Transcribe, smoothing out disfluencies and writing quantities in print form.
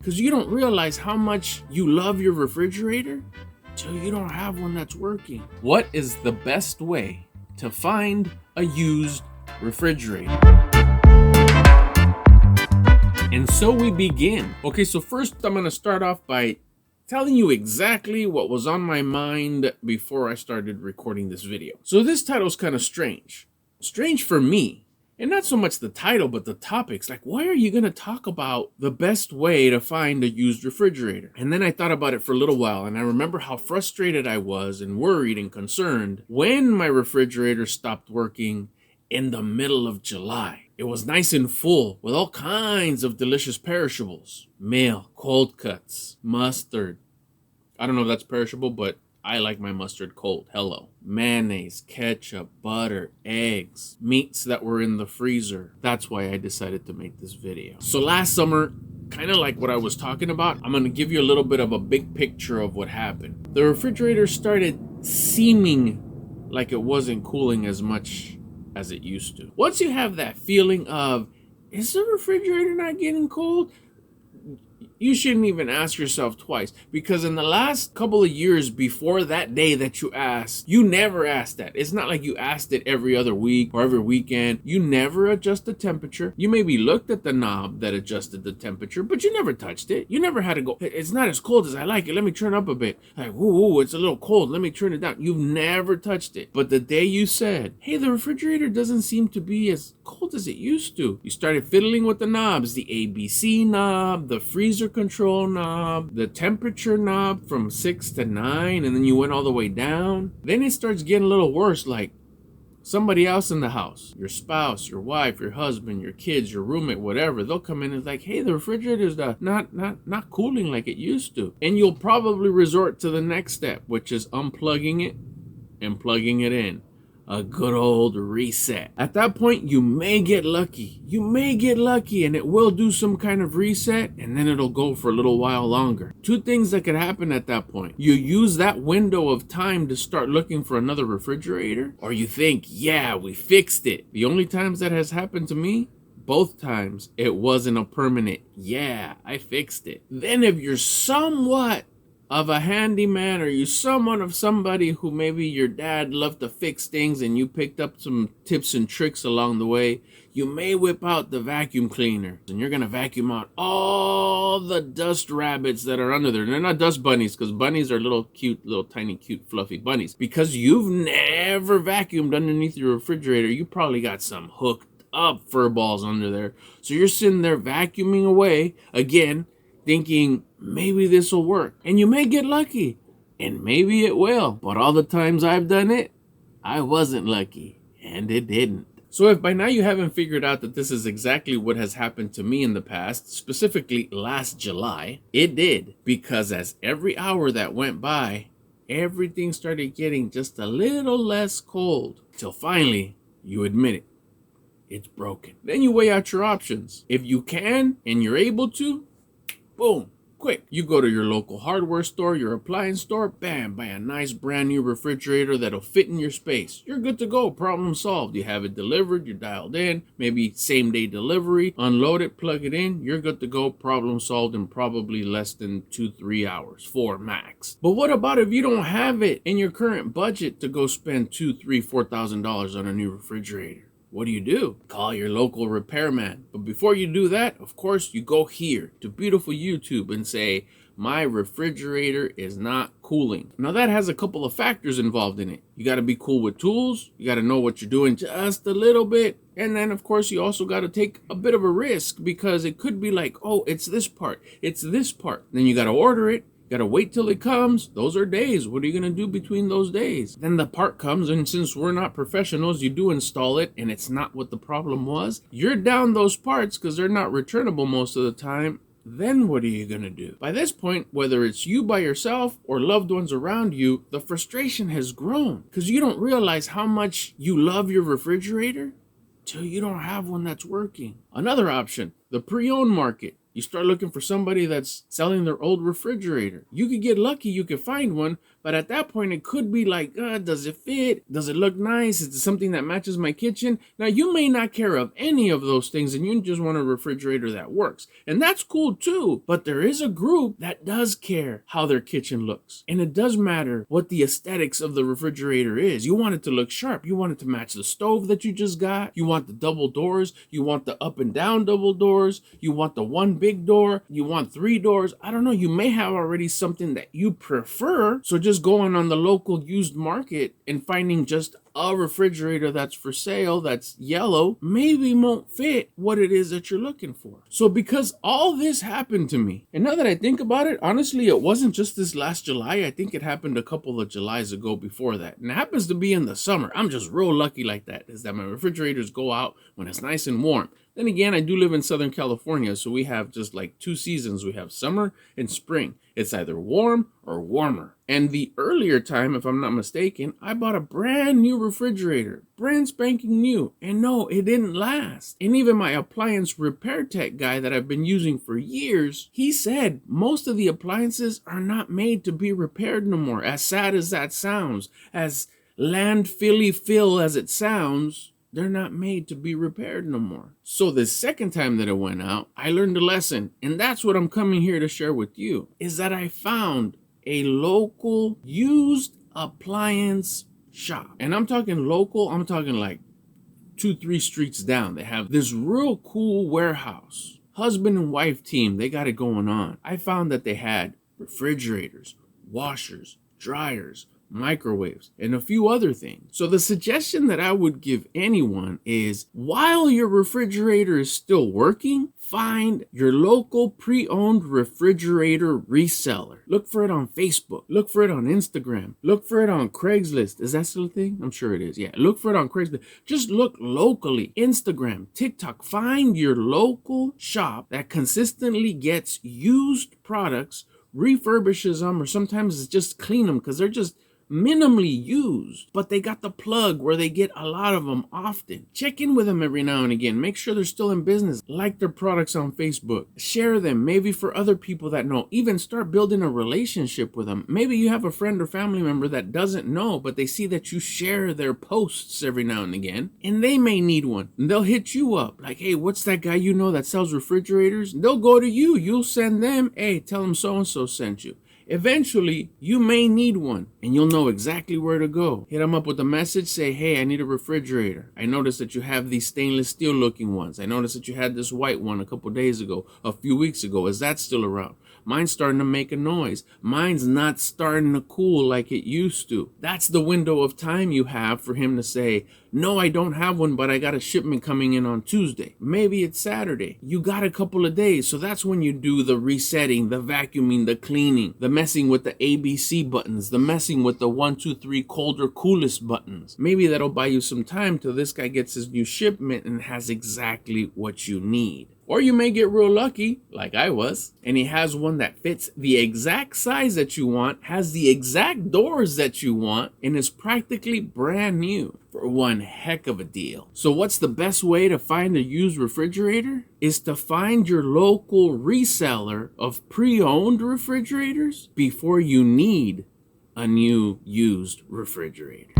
Because you don't realize how much you love your refrigerator till you don't have one that's working. What is the best way to find a used refrigerator? And so we begin. Okay, so first I'm going to start off by telling you exactly what was on my mind before I started recording this video. So this title's kind of strange. Strange for me. And not so much the title, but the topics. Like, why are you going to talk about the best way to find a used refrigerator? And then I thought about it for a little while, and I remember how frustrated I was and worried and concerned when my refrigerator stopped working in the middle of July. It was nice and full with all kinds of delicious perishables. Meal, cold cuts, mustard. I don't know if that's perishable, but I like my mustard cold. Hello. Mayonnaise, ketchup, butter, eggs, meats that were in the freezer. That's why I decided to make this video. So last summer, kind of like what I was talking about, I'm going to give you a little bit of a big picture of what happened. The refrigerator started seeming like it wasn't cooling as much as it used to. Once you have that feeling of, is the refrigerator not getting cold? You shouldn't even ask yourself twice, because in the last couple of years before that day that you asked, you never asked that. It's not like you asked it every other week or every weekend. You never adjust the temperature. You maybe looked at the knob that adjusted the temperature, but you never touched it. You never had to go, it's not as cold as I like it. Let me turn up a bit. Like, ooh, it's a little cold. Let me turn it down. You've never touched it. But the day you said, hey, the refrigerator doesn't seem to be as cold as it used to, you started fiddling with the knobs, the ABC knob, the freezer control knob, the temperature knob from 6 to 9, and then you went all the way down. Then it starts getting a little worse, like somebody else in the house, your spouse, your wife, your husband, your kids, your roommate, whatever, they'll come in and like, hey, the refrigerator's not cooling like it used to. And you'll probably resort to the next step, which is unplugging it and plugging it in. A good old reset. At that point, you may get lucky. You may get lucky and it will do some kind of reset, and then it'll go for a little while longer. Two things that could happen at that point. You use that window of time to start looking for another refrigerator, or you think, yeah, we fixed it. The only times that has happened to me, both times, it wasn't a permanent, yeah, I fixed it. Then if you're somewhat of a handyman, or you somebody who maybe your dad loved to fix things and you picked up some tips and tricks along the way, you may whip out the vacuum cleaner and you're gonna vacuum out all the dust rabbits that are under there. And they're not dust bunnies, because bunnies are little tiny cute fluffy bunnies. Because you've never vacuumed underneath your refrigerator, you probably got some hooked up fur balls under there. So you're sitting there vacuuming away again, thinking maybe this will work, and you may get lucky, and maybe it will. But all the times I've done it, I wasn't lucky, and it didn't. So if by now you haven't figured out that this is exactly what has happened to me in the past, specifically last July, it did, because as every hour that went by, everything started getting just a little less cold, till finally you admit it, it's broken. Then you weigh out your options. If you can and you're able to, boom, quick. You go to your local hardware store, your appliance store, bam, buy a nice brand new refrigerator that'll fit in your space. You're good to go, problem solved. You have it delivered, you're dialed in, maybe same day delivery, unload it, plug it in, you're good to go, problem solved in probably less than 2-3 hours, 4 max. But what about if you don't have it in your current budget to go spend $2,000, $3,000, $4,000 on a new refrigerator? What do? Call your local repairman. But before you do that, of course, you go here to beautiful YouTube and say, my refrigerator is not cooling. Now that has a couple of factors involved in it. You got to be cool with tools. You got to know what you're doing just a little bit. And then, of course, you also got to take a bit of a risk, because it could be like, oh, it's this part. It's this part. Then you got to order it. Gotta wait till it comes. Those are days. What are you gonna do between those days? Then the part comes, and since we're not professionals, you do install it and it's not what the problem was. You're down those parts because they're not returnable most of the time. Then what are you gonna do? By this point, whether it's you by yourself or loved ones around you, the frustration has grown because you don't realize how much you love your refrigerator till you don't have one that's working. Another option, the pre-owned market. You start looking for somebody that's selling their old refrigerator. You could get lucky, you could find one, But at that point, it could be like, does it fit? Does it look nice? Is it something that matches my kitchen? Now, you may not care of any of those things and you just want a refrigerator that works. And that's cool too. But there is a group that does care how their kitchen looks. And it does matter what the aesthetics of the refrigerator is. You want it to look sharp. You want it to match the stove that you just got. You want the double doors. You want the up and down double doors. You want the one big door. You want 3 doors. I don't know. You may have already something that you prefer. So just going on the local used market and finding just a refrigerator that's for sale, that's yellow, maybe won't fit what it is that you're looking for. So because all this happened to me, and now that I think about it, honestly, it wasn't just this last July. I think it happened a couple of Julys ago before that. And it happens to be in the summer. I'm just real lucky like that, is that my refrigerators go out when it's nice and warm. Then again, I do live in Southern California, so we have just like 2 seasons. We have summer and spring. It's either warm or warmer. And the earlier time, if I'm not mistaken, I bought a brand new refrigerator, brand spanking new. And no, it didn't last. And even my appliance repair tech guy that I've been using for years, he said most of the appliances are not made to be repaired no more. As sad as that sounds, as landfilly as it sounds, they're not made to be repaired no more. So the second time that it went out, I learned a lesson. And that's what I'm coming here to share with you, is that I found a local used appliance shop. And I'm talking local, I'm talking like 2-3 streets down. They have this real cool warehouse. Husband and wife team, they got it going on. I found that they had refrigerators, washers, dryers, microwaves, and a few other things. So the suggestion that I would give anyone is, while your refrigerator is still working, find your local pre-owned refrigerator reseller. Look for it on Facebook. Look for it on Instagram. Look for it on Craigslist. Is that still a thing? I'm sure it is. Yeah, look for it on Craigslist. Just look locally. Instagram, TikTok. Find your local shop that consistently gets used products, refurbishes them, or sometimes it's just clean them because they're just minimally used, but they got the plug where they get a lot of them often. Check in with them every now and again. Make sure they're still in business. Like their products on Facebook. Share them, maybe for other people that know. Even start building a relationship with them. Maybe you have a friend or family member that doesn't know, but they see that you share their posts every now and again, and they may need one. And they'll hit you up like, hey, what's that guy you know that sells refrigerators? They'll go to you. You'll send them, hey, tell them so-and-so sent you. Eventually, you may need one, and you'll know exactly where to go. Hit them up with a message, say, hey, I need a refrigerator. I noticed that you have these stainless steel looking ones. I noticed that you had this white one a couple days ago, a few weeks ago. Is that still around? Mine's starting to make a noise. Mine's not starting to cool like it used to. That's the window of time you have for him to say, no, I don't have one, but I got a shipment coming in on Tuesday. Maybe it's Saturday. You got a couple of days. So that's when you do the resetting, the vacuuming, the cleaning, the messing with the ABC buttons, the messing with the 1, 2, 3 colder, coolest buttons. Maybe that'll buy you some time till this guy gets his new shipment and has exactly what you need. Or you may get real lucky, like I was, and he has one that fits the exact size that you want, has the exact doors that you want, and is practically brand new for one heck of a deal. So what's the best way to find a used refrigerator? Is to find your local reseller of pre-owned refrigerators before you need a new used refrigerator.